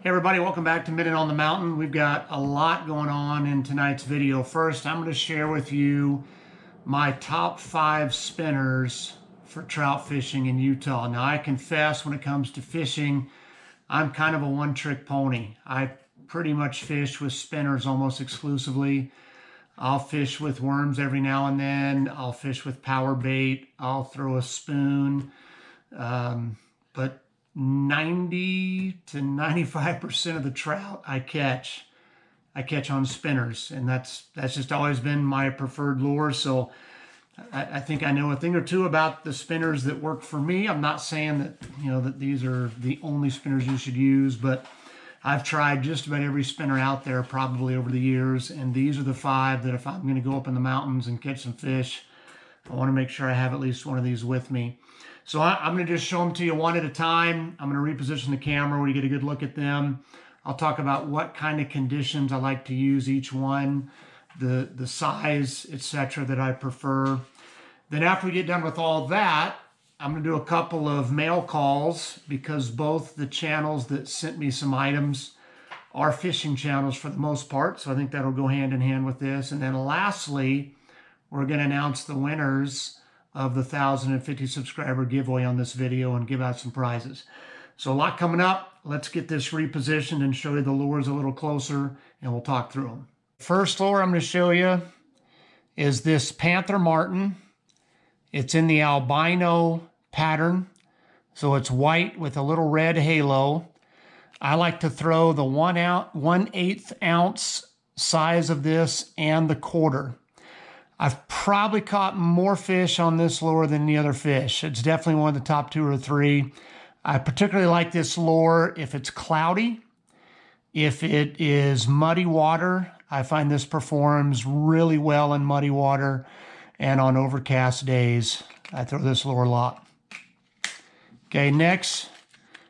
Hey everybody, welcome back to Minute on the Mountain. We've got a lot going on in tonight's video. First, I'm going to share with you my top 5 spinners for trout fishing in Utah. Now, I confess when it comes to fishing, I'm kind of a one-trick pony. I pretty much fish with spinners almost exclusively. I'll fish with worms every now and then. I'll fish with power bait. I'll throw a spoon. But 90 to 95% of the trout I catch on spinners, and that's just always been my preferred lure. So I think I know a thing or two about the spinners that work for me. I'm not saying that that these are the only spinners you should use, but I've tried just about every spinner out there probably over the years, and these are the 5 that if I'm going to go up in the mountains and catch some fish, I want to make sure I have at least one of these with me. So I'm going to just show them to you one at a time. I'm going to reposition the camera where you get a good look at them. I'll talk about what kind of conditions I like to use each one, the size, etc. that I prefer. Then after we get done with all that, I'm going to do a couple of mail calls because both the channels that sent me some items are fishing channels for the most part. So I think that'll go hand in hand with this. And then lastly, we're going to announce the winners of the 1,050 subscriber giveaway on this video and give out some prizes. So a lot coming up. Let's get this repositioned and show you the lures a little closer, and we'll talk through them. First lure I'm going to show you is this Panther Martin. It's in the albino pattern, so it's white with a little red halo. I like to throw the 1/8 ounce size of this and the quarter. I've probably caught more fish on this lure than the other fish. It's definitely one of the top 2 or 3. I particularly like this lure if it's cloudy. If it is muddy water, I find this performs really well in muddy water. And on overcast days, I throw this lure a lot. Okay, next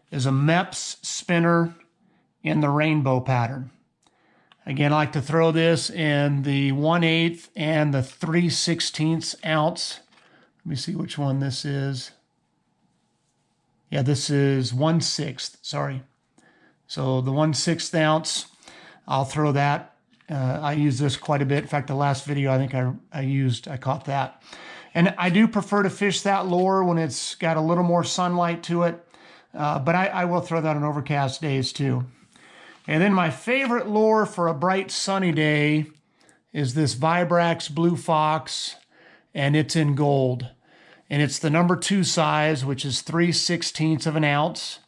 is a Mepps spinner in the rainbow pattern. Again, I like to throw this in the 1/8 and the 3/16 ounce. Let me see which one this is. Yeah, this is 1/6, sorry. So the 1/6 ounce, I'll throw that. I use this quite a bit. In fact, the last video I think I caught that. And I do prefer to fish that lure when it's got a little more sunlight to it. But I will throw that on overcast days too. And then my favorite lure for a bright sunny day is this Vibrax Blue Fox, and it's in gold. And it's the number 2 size, which is 3/16 of an ounce.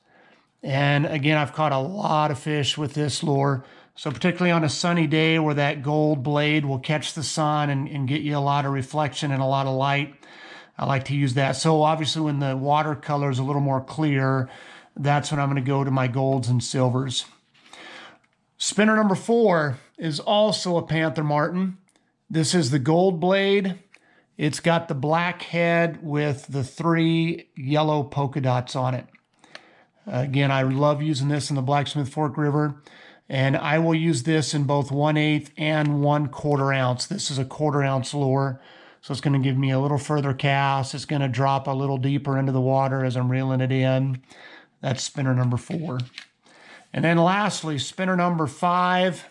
And again, I've caught a lot of fish with this lure. So particularly on a sunny day where that gold blade will catch the sun and get you a lot of reflection and a lot of light, I like to use that. So obviously when the watercolor is a little more clear, that's when I'm going to go to my golds and silvers. Spinner number 4 is also a Panther Martin. This is the gold blade. It's got the black head with the 3 yellow polka dots on it. Again, I love using this in the Blacksmith Fork River, and I will use this in both 1/8 and 1/4 ounce. This is a 1/4 ounce lure, so it's going to give me a little further cast. It's going to drop a little deeper into the water as I'm reeling it in. That's spinner number 4. And then lastly, spinner number 5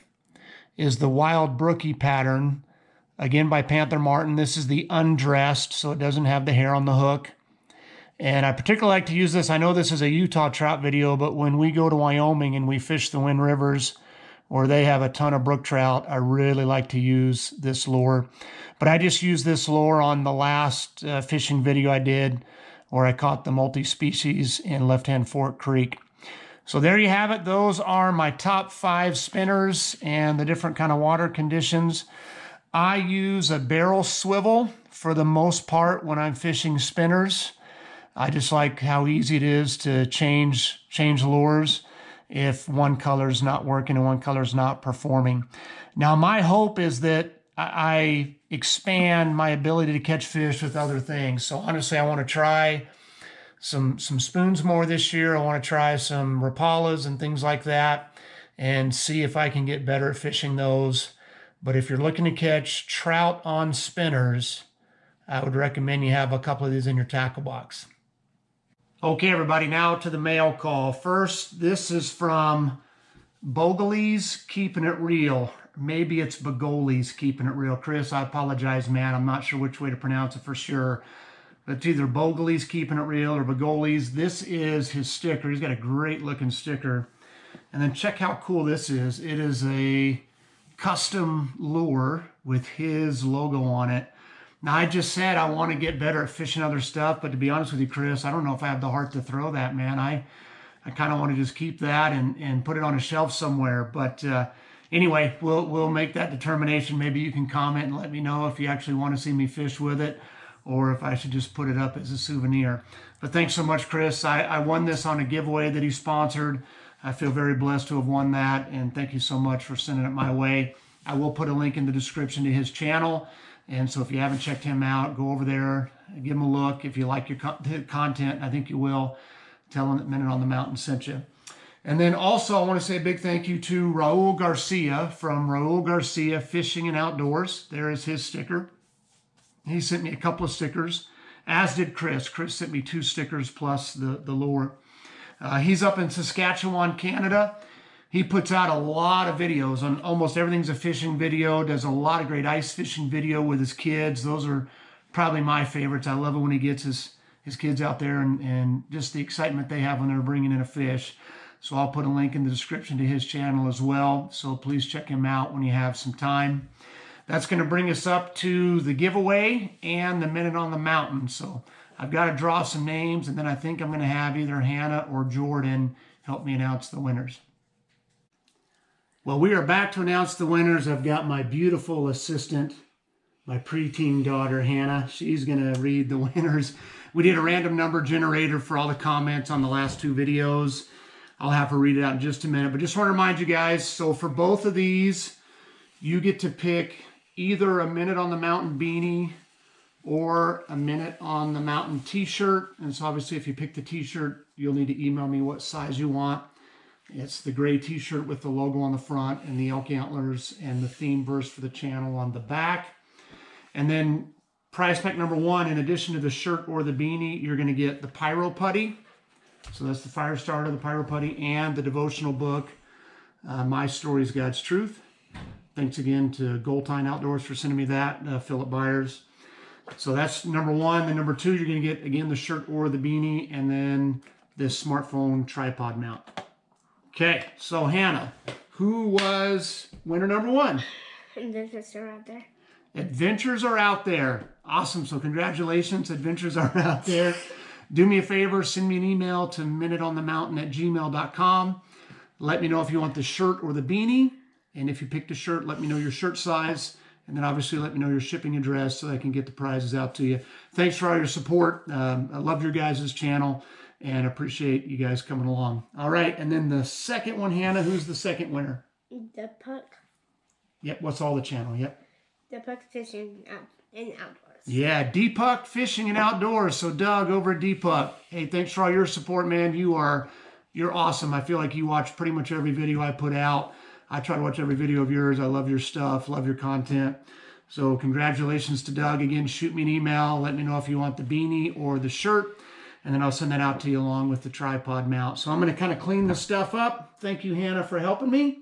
is the Wild Brookie pattern, again by Panther Martin. This is the undressed, so it doesn't have the hair on the hook. And I particularly like to use this. I know this is a Utah trout video, but when we go to Wyoming and we fish the Wind Rivers, or they have a ton of brook trout, I really like to use this lure. But I just used this lure on the last fishing video I did, where I caught the multi-species in Left Hand Fork Creek. So there you have it. Those are my top 5 spinners and the different kind of water conditions. I use a barrel swivel for the most part when I'm fishing spinners. I just like how easy it is to change lures if one color's not working and one color's not performing. Now, my hope is that I expand my ability to catch fish with other things. So honestly, I want to try some spoons more this year. I want to try some Rapalas and things like that and see if I can get better at fishing those. But if you're looking to catch trout on spinners, I would recommend you have a couple of these in your tackle box. Okay, everybody, now to the mail call. First, this is from Bogoly's Keeping It Real. Maybe it's Bogoly's Keeping It Real. Chris, I apologize, man. I'm not sure which way to pronounce it for sure. But it's either Bogoly's Keeping It Real or Bogoly's. This is his sticker. He's got a great looking sticker. And then check how cool this is. It is a custom lure with his logo on it. Now, I just said I want to get better at fishing other stuff, but to be honest with you, Chris, I don't know if I have the heart to throw that, man. I kind of want to just keep that and put it on a shelf somewhere. But anyway, we'll make that determination. Maybe you can comment and let me know if you actually want to see me fish with it or if I should just put it up as a souvenir. But thanks so much, Chris. I won this on a giveaway that he sponsored. I feel very blessed to have won that, and thank you so much for sending it my way. I will put a link in the description to his channel, and so if you haven't checked him out, go over there, give him a look. If you like your content, I think you will. Tell him that Minute on the Mountain sent you. And then also, I want to say a big thank you to Raul Garcia from Raul Garcia Fishing and Outdoors. There is his sticker. He sent me a couple of stickers, as did Chris. Chris sent me 2 stickers plus the lure. He's up in Saskatchewan, Canada. He puts out a lot of videos on almost everything's a fishing video, does a lot of great ice fishing video with his kids. Those are probably my favorites. I love it when he gets his kids out there and just the excitement they have when they're bringing in a fish. So I'll put a link in the description to his channel as well. So please check him out when you have some time. That's going to bring us up to the giveaway and the Minute on the Mountain. So I've got to draw some names, and then I think I'm going to have either Hannah or Jordan help me announce the winners. Well, we are back to announce the winners. I've got my beautiful assistant, my preteen daughter, Hannah. She's going to read the winners. We did a random number generator for all the comments on the last 2 videos. I'll have her read it out in just a minute, but just want to remind you guys, so for both of these, you get to pick either a Minute on the Mountain beanie or a Minute on the Mountain t-shirt. And so obviously if you pick the t-shirt, you'll need to email me what size you want. It's the gray t-shirt with the logo on the front and the elk antlers and the theme verse for the channel on the back. And then prize pack number 1, in addition to the shirt or the beanie, you're going to get the Pyro Putty. So that's the fire starter, the Pyro Putty, and the devotional book, My Stories, God's Truth. Thanks again to Goldtine Outdoors for sending me that, Philip Byers. So that's number 1. And number 2, you're going to get, again, the shirt or the beanie, and then this smartphone tripod mount. Okay, so Hannah, who was winner number 1? Adventures are out there. Adventures are out there. Awesome. So congratulations. Adventures are out there. Do me a favor. Send me an email to minuteonthemountain@gmail.com. Let me know if you want the shirt or the beanie. And if you picked a shirt, let me know your shirt size. And then obviously let me know your shipping address so I can get the prizes out to you. Thanks for all your support. I love your guys' channel and appreciate you guys coming along. All right. And then the second one, Hannah, who's the second winner? The Puck. Yep. What's all the channel? Yep. The Puck Fishing and Outdoors. Yeah, D-Puck Fishing and Outdoors. So Doug over at D-Puck. Hey, thanks for all your support, man. You're awesome. I feel like you watch pretty much every video I put out. I try to watch every video of yours. I love your stuff, love your content. So congratulations to Doug. Again, shoot me an email. Let me know if you want the beanie or the shirt, and then I'll send that out to you along with the tripod mount. So I'm going to kind of clean this stuff up. Thank you, Hannah, for helping me.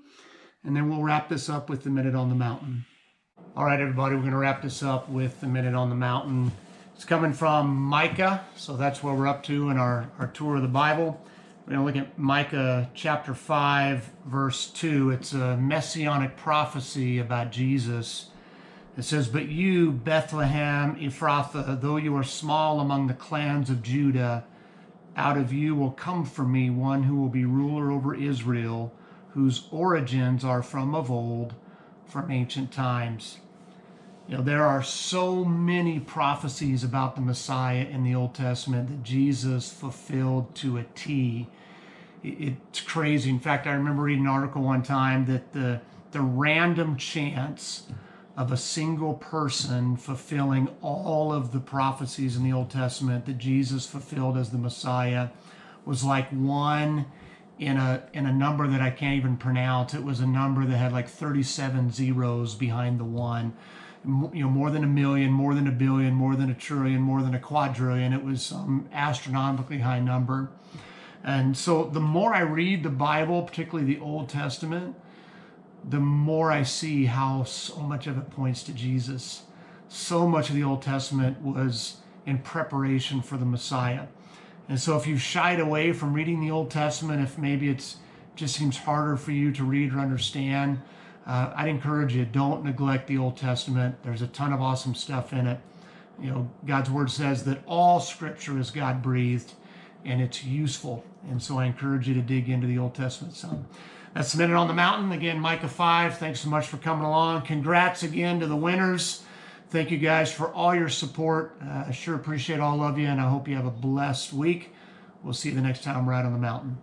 And then we'll wrap this up with the Minute on the Mountain. All right, everybody, we're going to wrap this up with the Minute on the Mountain. It's coming from Micah, so that's where we're up to in our tour of the Bible. We're going to look at Micah chapter 5, verse 2. It's a messianic prophecy about Jesus. It says, "But you, Bethlehem Ephrathah, though you are small among the clans of Judah, out of you will come for me one who will be ruler over Israel, whose origins are from of old, from ancient times." You know, there are so many prophecies about the Messiah in the Old Testament that Jesus fulfilled to a T. It's crazy. In fact, I remember reading an article one time that the random chance of a single person fulfilling all of the prophecies in the Old Testament that Jesus fulfilled as the Messiah was like 1 in a number that I can't even pronounce. It was a number that had like 37 zeros behind the 1. You know, more than a million, more than a billion, more than a trillion, more than a quadrillion. It was some astronomically high number. And so the more I read the Bible, particularly the Old Testament, the more I see how so much of it points to Jesus. So much of the Old Testament was in preparation for the Messiah. And so if you've shied away from reading the Old Testament, if maybe it's just seems harder for you to read or understand, I'd encourage you, don't neglect the Old Testament. There's a ton of awesome stuff in it. You know, God's word says that all scripture is God-breathed and it's useful. And so I encourage you to dig into the Old Testament some. That's the Minute on the Mountain. Again, Micah 5, thanks so much for coming along. Congrats again to the winners. Thank you guys for all your support. I sure appreciate all of you, and I hope you have a blessed week. We'll see you the next time we're out on the mountain.